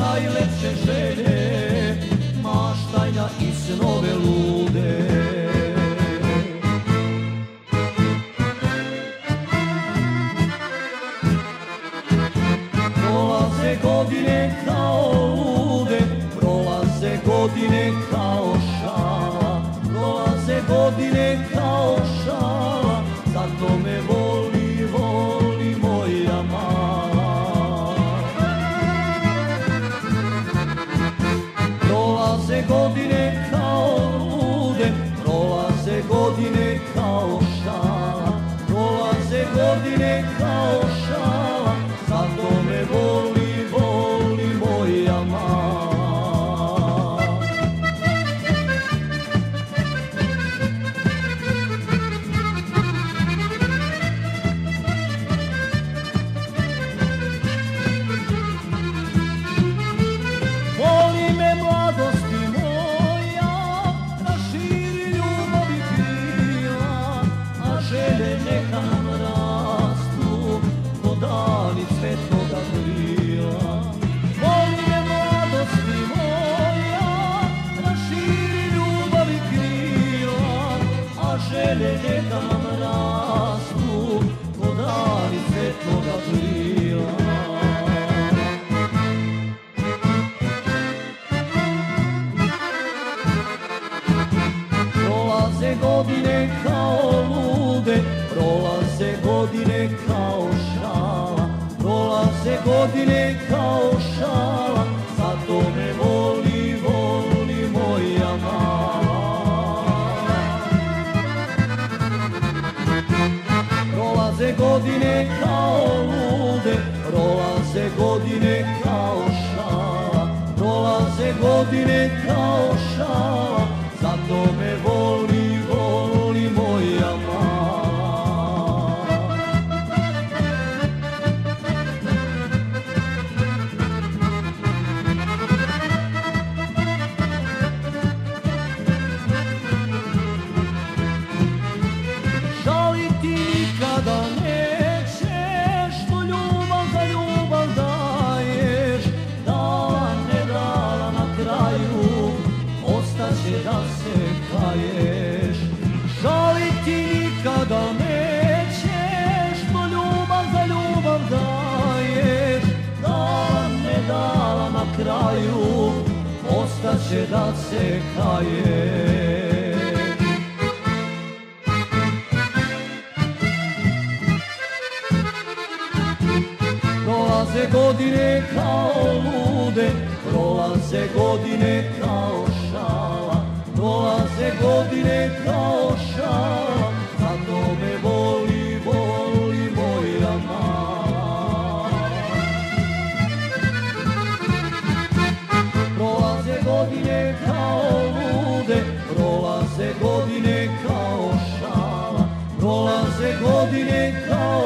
najlepše želje, maštanja i snove lude. Prolaze godine kao lude, prolaze godine kao šala, prolaze godine kao šala, zato me voli, voli moja mala. Prolaze godine kao lude, prolaze godine kao šala, prolaze godine kao šala, zato me voli, voli moja mala. Voli me mladosti moja, raširi ljubav i krila, a želje neka nam rastu ko dani cvetnoga krila. Voli me mladosti moja, raširi ljubav i krila, a želje neka nam rastu ko dani cvetnoga krila. Prolaze godine kao lude, prolaze godine kao šala, prolaze godine kao šala, zato me voli, voli moja mala. Prolaze godine kao lude, prolaze godine kao šala, prolaze godine kao šala, zato me voli, voli moja mala. Žaliti nikada nećeš, što ljubav za ljubav daješ, dala ne dala na kraju, ostaće da se kaješ. Žaliti nikada nećeš, što ljubav za ljubav daješ, dala ne dala na kraju, ostaće da se kaješ. Prolaze godine kao lude, prolaze godine kao šala, prolaze godine kao šala, zato me voli, voli moja mala. Prolaze godine kao lude, prolaze godine kao šala, prolaze godine kao